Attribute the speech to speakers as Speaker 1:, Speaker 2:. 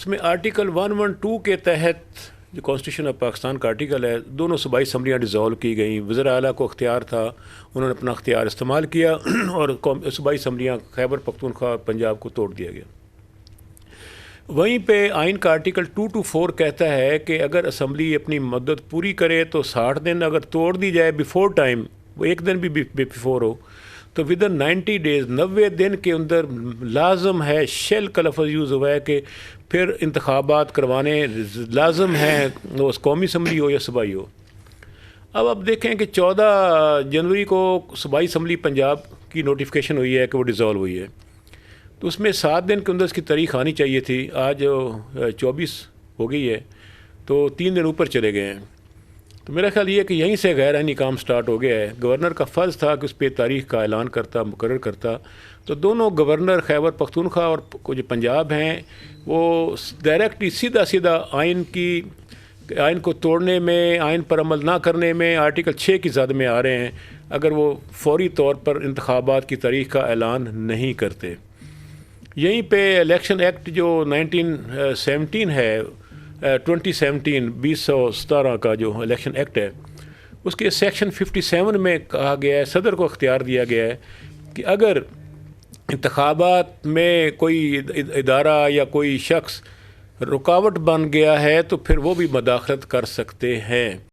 Speaker 1: اس میں آرٹیکل 112 کے تحت جو کانسٹیٹیوشن آف پاکستان کا آرٹیکل ہے، دونوں صوبائی اسمبلیاں ڈیزالو کی گئیں. وزیر اعلیٰ کو اختیار تھا، انہوں نے اپنا اختیار استعمال کیا اور صوبائی اسمبلیاں خیبر پختونخوا پنجاب کو توڑ دیا گیا. وہیں پہ آئین کا آرٹیکل 224 کہتا ہے کہ اگر اسمبلی اپنی مدت پوری کرے تو 60 دن، اگر توڑ دی جائے بیفور ٹائم، وہ ایک دن بھی بیفور ہو، تو ودن 90 ڈیز 90 دن کے اندر لازم ہے، شیل کا لفظ یوز ہوا ہے کہ پھر انتخابات کروانے لازم ہیں، وہ قومی اسمبلی ہو یا صوبائی ہو. اب آپ دیکھیں کہ 14 جنوری کو صوبائی اسمبلی پنجاب کی نوٹیفیکیشن ہوئی ہے کہ وہ ڈیزالو ہوئی ہے، تو اس میں 7 دن کے اندر اس کی تاریخ آنی چاہیے تھی. آج 24 ہو گئی ہے، تو 3 دن اوپر چلے گئے ہیں. تو میرا خیال یہ ہے کہ یہیں سے غیر آئینی کام سٹارٹ ہو گیا ہے. گورنر کا فرض تھا کہ اس پہ تاریخ کا اعلان کرتا، مقرر کرتا. تو دونوں گورنر خیبر پختونخوا اور جو پنجاب ہیں، وہ ڈائریکٹلی سیدھا آئین کو توڑنے میں، آئین پر عمل نہ کرنے میں، آرٹیکل 6 کی زد میں آ رہے ہیں اگر وہ فوری طور پر انتخابات کی تاریخ کا اعلان نہیں کرتے. یہیں پہ الیکشن ایکٹ جو 1917 ہے، 2017 کا جو الیکشن ایکٹ ہے، اس کے سیکشن 57 میں کہا گیا ہے، صدر کو اختیار دیا گیا ہے کہ اگر انتخابات میں کوئی ادارہ یا کوئی شخص رکاوٹ بن گیا ہے تو پھر وہ بھی مداخلت کر سکتے ہیں.